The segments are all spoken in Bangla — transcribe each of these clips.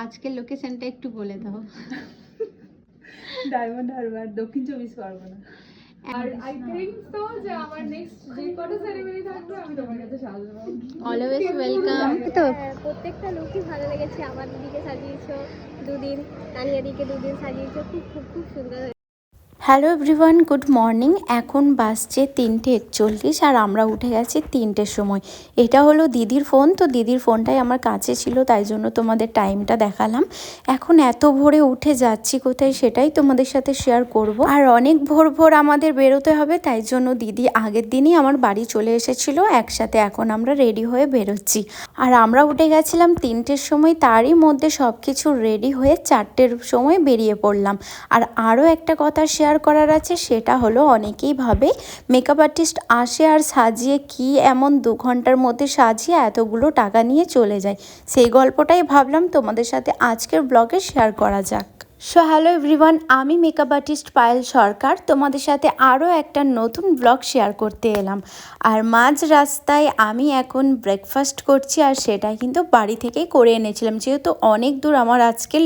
আজকের লোকেশনটা একটু বলে দাও। ডায়মন্ড হারবার, দক্ষিণ 24 পরগনা। আর আই থিংক সো যে আমার নেক্সট যে কটা সেরেমনি থাকবে আমি তোমার কাছে সাজবো। Always welcome. তো প্রত্যেকটা লুকই ভালো লেগেছে। আমার দিদিকে সাজিয়েছো দুদিন, তানিয়া দিকে দুদিন সাজিয়েছো, খুব খুব খুব সুন্দর। Hello everyone, good morning. এখন বাজছে 3:41 আর আমরা উঠে গেছি 3টের সময়। এটা হলো দিদির ফোন, তো দিদির ফোনটাই আমার কাছে ছিল, তাই জন্য তোমাদের টাইমটা দেখালাম। এখন এত ভোরে উঠে যাচ্ছি কোথায় সেটাই তোমাদের সাথে শেয়ার করব। আর অনেক ভোর ভোর আমাদের বেরোতে হবে, তাই জন্য দিদি আগের দিনই আমার বাড়ি চলে এসেছিল একসাথে। এখন আমরা রেডি হয়ে বেরোচ্ছি। আর আমরা উঠে গেছিলাম 3টের সময়, তারই মধ্যে সব কিছু রেডি হয়ে 4টের সময় বেরিয়ে পড়লাম। আর আরও একটা কথা শেয়ার করার আছে, সেটা হলো অনেকেই ভাবে মেকআপ আর্টিস্ট আসে আর সাজিয়ে কি এমন 2 ঘন্টার মধ্যে সাজিয়ে এতগুলো টাকা নিয়ে চলে যায়। সেই গল্পটাই ভাবলাম তোমাদের সাথে আজকের ব্লগে শেয়ার করা যাক। সো হ্যালো এভরিওয়ান, আমি মেকআপ আর্টিস্ট পায়েল সরকার তোমাদের সাথে আরও একটা নতুন ব্লগ শেয়ার করতে এলাম। আর মাঝ রাস্তায় আমি এখন ব্রেকফাস্ট করছি, আর সেটা কিন্তু বাড়ি থেকেই করে এনেছিলাম, যেহেতু অনেক দূর আমার আজকের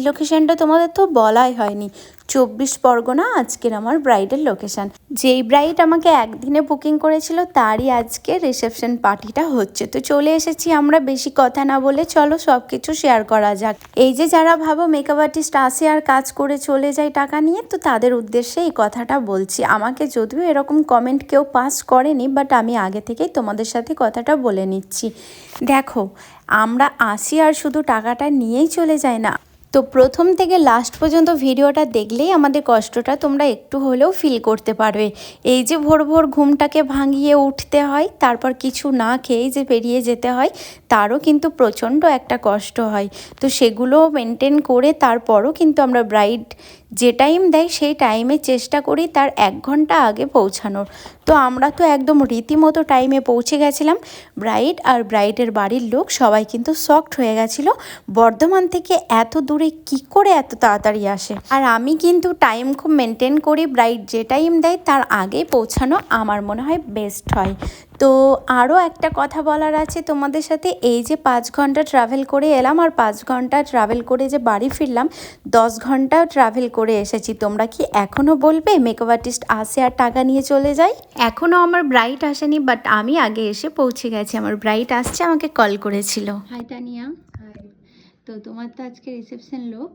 লোকেশানটা তোমাদের তো বলাই হয়নি। 24 পরগনা আজকের আমার ব্রাইডের লোকেশান। যেই ব্রাইড আমাকে একদিনে বুকিং করেছিল তারই আজকে রিসেপশন পার্টিটা হচ্ছে। তো চলে এসেছি আমরা, বেশি কথা না বলে চলো সব কিছু শেয়ার করা যাক। এই যে যারা ভাবো মেকআপ আর্টিস্ট আসে আর কাজ করে চলে যায় টাকা নিয়ে, তো তাদের উদ্দেশ্যে এই কথাটা বলছি। আমাকে যদিও এরকম কমেন্ট কেউ পাস করেনি, বাট আমি আগে থেকেই তোমাদের সাথে কথাটা বলে নিচ্ছি। দেখো, আমরা আসি আর শুধু টাকাটা নিয়েই চলে যাই না। তো প্রথম থেকে লাস্ট পর্যন্ত ভিডিওটা দেখলেই আমাদের কষ্টটা তোমরা একটু হলেও ফিল করতে পারবে। এই যে ভোর ভোর ঘুমটাকে ভাঙিয়ে উঠতে হয়, তারপর কিছু না খেয়েই যে বেরিয়ে যেতে হয়, তারও কিন্তু প্রচণ্ড একটা কষ্ট হয়। তো সেগুলো মেনটেন করে তারপরও কিন্তু আমরা ব্রাইড যে টাইম দেয় সেই টাইমে চেষ্টা করি তার 1 ঘন্টা আগে পৌঁছানোর। তো আমরা তো একদম রীতিমতো টাইমে পৌঁছে গেছিলাম। ব্রাইড আর ব্রাইডের বাড়ির লোক সবাই কিন্তু শকড হয়ে গেছিলো, বর্ধমান থেকে এত দূরে কি করে এত তাড়াতাড়ি আসে। আর আমি কিন্তু টাইম খুব মেনটেন করি, ব্রাইড যে টাইম দেয় তার আগে পৌঁছানো আমার মনে হয় বেস্ট হয়। তো আরও একটা কথা বলার আছে তোমাদের সাথে, এই যে 5 ঘন্টা ট্রাভেল করে এলাম আর 5 ঘন্টা ট্রাভেল করে যে বাড়ি ফিরলাম, 10 ঘন্টা ট্রাভেল করে এসেছি। তোমরা কি এখনও বলবে মেকআপ আর্টিস্ট আসে আর টাকা নিয়ে চলে যায়? এখনও আমার ব্রাইড আসেনি, বাট আমি আগে এসে পৌঁছে গেছি। আমার ব্রাইড আসছে, আমাকে কল করেছিল। হাই তানিয়া। তো তোমার তো আজকে রিসেপশন লুক,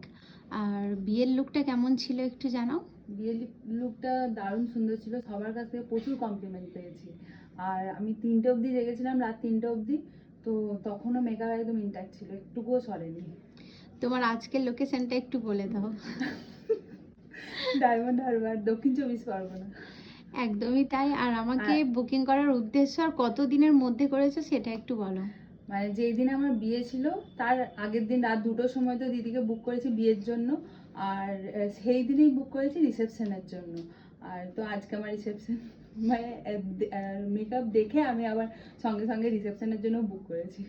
আর বিয়ের লুকটা কেমন ছিল একটু জানাও। বিয়ের লুকটা দারুণ সুন্দর ছিল, সবার কাছ থেকে প্রচুর কমপ্লিমেন্ট পেয়েছি। আর আমি 3টে অবধি জেগেছিলাম, রাত 3টে অবধি। তো তখনও মেকআপ একদম ইনট্যাক্ট ছিল, একটুকুও সরেনি। তোমার আজকের লোকেশনটা একটু বলে দাও। ডায়মন্ড হারবার, দক্ষিণ 24 পরগনা। একদমই তাই। আর আমাকে বুকিং করার উদ্দেশ্য আর কত দিনের মধ্যে করেছো সেটা একটু বলো। মানে যেই দিন আমার বিয়ে ছিল তার আগের দিন রাত 2টোর সময় তো দিদিকে বুক করেছি বিয়ের জন্য, আর সেই দিনেই বুক করেছি রিসেপশনের জন্য। আর তো আজকে আমার রিসেপশন, মানে মেকআপ দেখে আমি আবার সঙ্গে সঙ্গে রিসেপশনের জন্য বুক করেছি।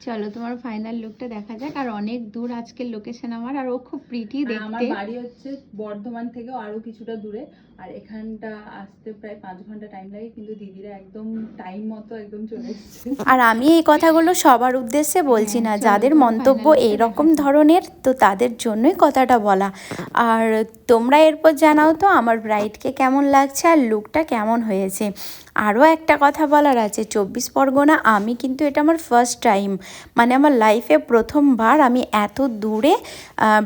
চলো তোমার ফাইনাল লুকটা দেখা যাক। আর অনেক দূর আজকের লোকেশন আমার, আর ও খুব প্রিটি দেখতে। আমার বাড়ি হচ্ছে বর্ধমান থেকেও আরো কিছুটা দূরে, আর এখানটা আসতে প্রায় 5 ঘন্টা টাইম লাগে, কিন্তু দিদিরা একদম টাইম মতো একদম চলে এসেছে। আর আমি এই কথাগুলো সবার উদ্দেশ্যে বলছি না, যাদের মন্তব্য এইরকম ধরনের, তো তাদের জন্যই কথাটা বলা। আর তোমরা এরপর জানাও তো আমার ব্রাইডকে কেমন লাগছে আর লুকটা কেমন হয়েছে। আরও একটা কথা বলার আছে, 24 পরগনা আমি কিন্তু এটা আমার ফার্স্ট টাইম, মানে আমার লাইফে প্রথমবার আমি এত দূরে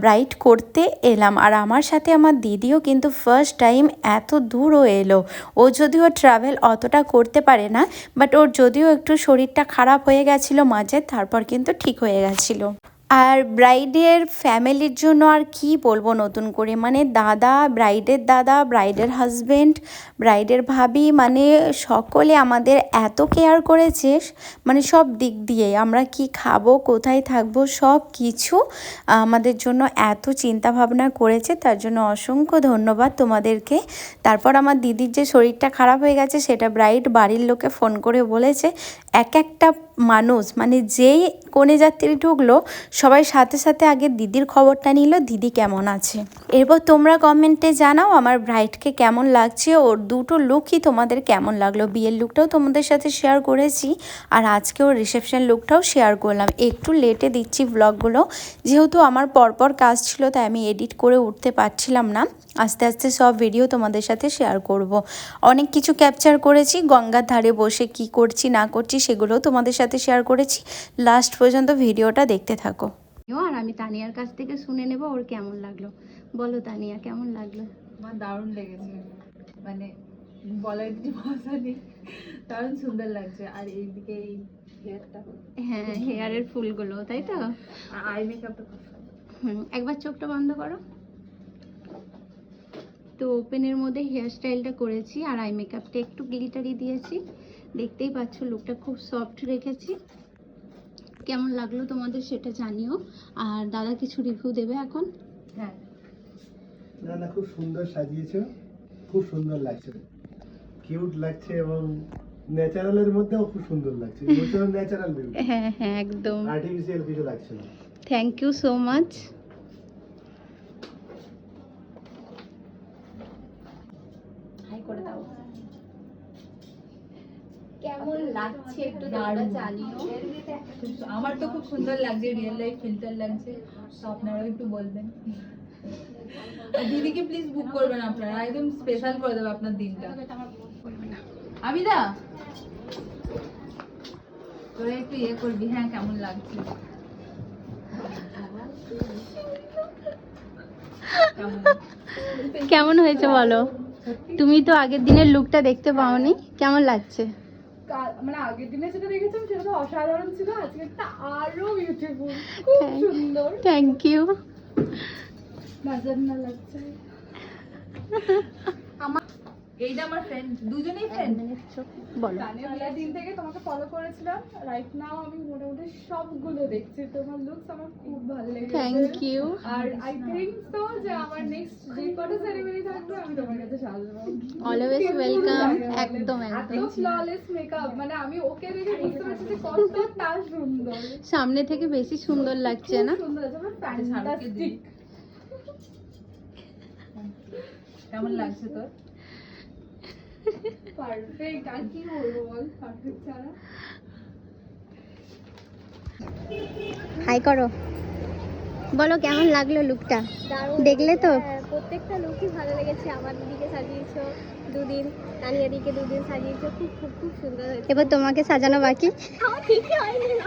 ব্রাইড করতে এলাম। আর আমার সাথে আমার দিদিও কিন্তু ফার্স্ট টাইম এত দূরও এলো। ও যদিও ট্রাভেল অতটা করতে পারে না, বাট ওর যদিও একটু শরীরটা খারাপ হয়ে গেছিলো মাঝে, তারপর কিন্তু ঠিক হয়ে গেছিলো। আর ব্রাইডের ফ্যামিলির জন্য আর কি বলবো নতুন করে, মানে দাদা, ব্রাইডের হাজবেন্ড, ব্রাইডের ভাবি, মানে সকলে আমাদের এত কেয়ার করেছে, মানে সব দিক দিয়ে। আমরা কি খাবো, কোথায় থাকবো, সব কিছু আমাদের জন্য এত চিন্তা ভাবনা করেছে, তার জন্য অসংখ্য ধন্যবাদ তোমাদেরকে। তারপর আমার দিদির যে শরীরটা খারাপ হয়ে গেছে সেটা ব্রাইড বাড়ির লোকে ফোন করে বলেছে। এক একটা মানুষ, মানে যেই কনে যাত্রী ঢুকলো সবাই সাথে সাথে আগে দিদির খবরটা নিল, দিদি কেমন আছে। এরপর তোমরা কমেন্টে জানাও আমার ব্রাইডকে কেমন লাগছে, ওর দুটো লুকই তোমাদের কেমন লাগলো। বিয়ের লুকটাও তোমাদের সাথে শেয়ার করেছি আর আজকে ওর রিসেপশন লুকটাও শেয়ার করলাম। একটু লেটে দিচ্ছি ব্লগগুলো, যেহেতু আমার পরপর কাজ ছিল তাই আমি এডিট করে উঠতে পারছিলাম না। আস্তে আস্তে সব ভিডিও তোমাদের সাথে শেয়ার করব। অনেক কিছু ক্যাপচার করেছি, গঙ্গার ধারে বসে কি করছি না করছি সেগুলোও তোমাদের সাথে শেয়ার করেছি। লাস্ট পর্যন্ত ভিডিওটা দেখতে থাকো। আর আমি তানিয়ার কাছ থেকে শুনে নেব ওর কেমন লাগলো। বলো তানিয়া, কেমন লাগলো? আমার দারুণ লেগেছে, মানে বলার কিছু ভাষা নেই, দারুণ সুন্দর লাগছে। আর এইদিকে এই হেয়ারটা, হ্যাঁ, হেয়ারের ফুলগুলো, তাই তো? আই মেকআপটা খুব সুন্দর। একবার চোখটা বন্ধ করো। তো ওপেনের মধ্যে হেয়ার স্টাইলটা করেছি আর আই মেকআপটা একটু গ্লিটারি দিয়েছি। দেখতেই পাচ্ছ লুকটা খুব সফট রেখেছি। কেমন লাগলো তোমাদের সেটা জানিও। আর দাদা কিছু রিভিউ দেবে এখন। হ্যাঁ, না খুব সুন্দর সাজিয়েছো, খুব সুন্দর লাগছে, কিউট লাগছে এবং ন্যাচারালের মধ্যেও খুব সুন্দর লাগছে। ন্যাচারাল বিউটি, হ্যাঁ হ্যাঁ, একদম আর্টিফিশিয়াল কিছু লাগছে না। Thank you so much. Hi করে দাও। কেমন লাগছে একটু দারুণ। জানিও। আমার তো খুব সুন্দর লাগছে, রিয়েল লাইফ ফিল্টার লাগছে, তো আপনারাও একটু বলবেন। আর দিদিকে প্লিজ বুক করবেন আপনারা, একদম স্পেশাল করে দেবে আপনার দিনটা। আবিদা তোরা একটু ইয়ে করবি, হ্যাঁ কেমন লাগছে? কেমন হয়েছে বলো? তুমি তো আগের দিনের লুকটা দেখতে পাওনি, কেমন লাগছে? মানে আগের দিনে যেটা দেখেছিলাম সেটা তো অসাধারণ ছিল, আজকে একটা আরো বিউটিফুল, খুব সুন্দর। Thank you. নজর না লাগছে। এইটা আমার ফ্রেন্ড, দুজনেই ফ্রেন্ড। বলো। তানিয়া বিয়ের দিন থেকে তোমাকে ফলো করেছিলাম, রাইট নাও আমি মোটামুটি সবগুলো দেখছি, তোমার লুকস আমার খুব ভালো লেগেছে। Thank you. আর আই থিংক সো যে আমার নেক্সট যে কটা সেরিমনি থাকবে আমি তোমার কাছে সাজবো। Always welcome. একদম এত একদম। ফ্ললেস মেকআপ, মানে আমি ওকে দেখে বুঝতে পারছি যে কতটা সুন্দর। সামনে থেকে বেশি সুন্দর লাগছে না? খুব সুন্দর আছে, আমার ফ্যান্টাস্টিক। কেমন লাগছে তোর? পারফেক্ট, আর কি বলবো বল, পারফেক্ট ছাড়া। হাই করো, বলো কেমন লাগলো লুকটা? দারুণ দেখলে তো? হ্যাঁ, প্রত্যেকটা লুকই ভালো লেগেছে। আমার দিদিকে সাজিয়েছো দুদিন, তানিয়া দিকে দুদিন সাজিয়েছো, খুব খুব খুব সুন্দর হয়েছে। এবার তোমাকে সাজানো বাকি। আমার ঠিকই হয়নি না।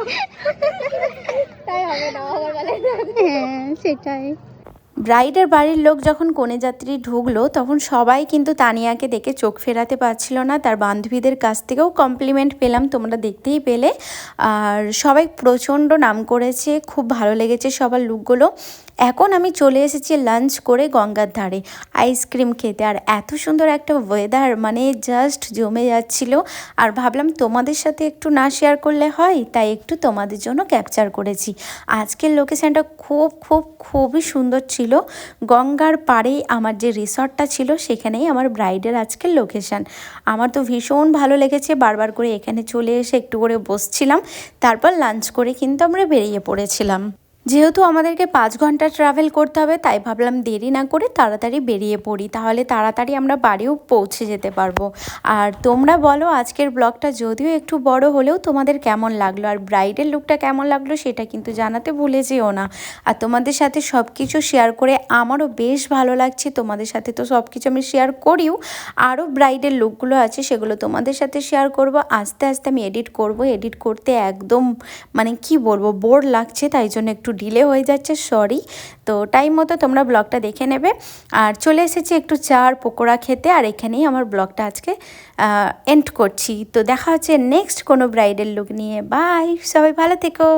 তাই হবে না আমার বেলায়। হ্যাঁ সেটাই। ব্রাইডের বাড়ির লোক যখন কনে যাত্রী ঢুকলো তখন সবাই কিন্তু তানিয়াকে দেখে চোখ ফেরাতে পারছিল না। তার বান্ধবীদের কাছ থেকেও কমপ্লিমেন্ট পেলাম, তোমরা দেখতেই পেলে। আর সবাই প্রচণ্ড নাম করেছে, খুব ভালো লেগেছে সবার লুকগুলো। এখন আমি চলে এসেছি লাঞ্চ করে গঙ্গার ধারে আইসক্রিম খেতে। আর এত সুন্দর একটা ওয়েদার, মানে জাস্ট জমে যাচ্ছিল। আর ভাবলাম তোমাদের সাথে একটু না শেয়ার করলে হয়, তাই একটু তোমাদের জন্য ক্যাপচার করেছি। আজকের লোকেশানটা খুবই সুন্দর ছিল। গঙ্গার পাড়েই আমার যে রিসর্টটা ছিল সেখানেই আমার ব্রাইডের আজকের লোকেশান। আমার তো ভীষণ ভালো লেগেছে, বারবার করে এখানে চলে এসে একটু করে বসছিলাম। তারপর লাঞ্চ করে কিন্তু আমরা বেরিয়ে পড়েছিলাম। যেহেতু আমাদেরকে 5 ঘন্টা ট্রাভেল করতে হবে, তাই ভাবলাম দেরি না করে তাড়াতাড়ি বেরিয়ে পড়ি, তাহলে তাড়াতাড়ি আমরা বাড়িও পৌঁছে যেতে পারবো। আর তোমরা বলো আজকের ব্লগটা যদিও একটু বড় হলেও তোমাদের কেমন লাগলো, আর ব্রাইডের লুকটা কেমন লাগলো সেটা কিন্তু জানাতে ভুলে যেও না। আর তোমাদের সাথে সব কিছু শেয়ার করে আমারও বেশ ভালো লাগছে। তোমাদের সাথে তো সব কিছু আমি শেয়ার করিও, আরও ব্রাইডের লুকগুলো আছে সেগুলো তোমাদের সাথে শেয়ার করব। আস্তে আস্তে আমি এডিট করতে একদম মানে কি বলবো বোর লাগছে, তাই জন্য একটু ডিলে হয়ে যাচ্ছে, সরি। তো টাইম মতো তোমরা ব্লগটা দেখে নেবে। আর চলে এসেছি একটু চা আর পকোড়া খেতে, আর এখানেই আমার ব্লগটা আজকে এন্ড করছি। তো দেখা হচ্ছে নেক্সট কোনো ব্রাইডাল লুক নিয়ে। বাই, সবাই ভালো থেকো।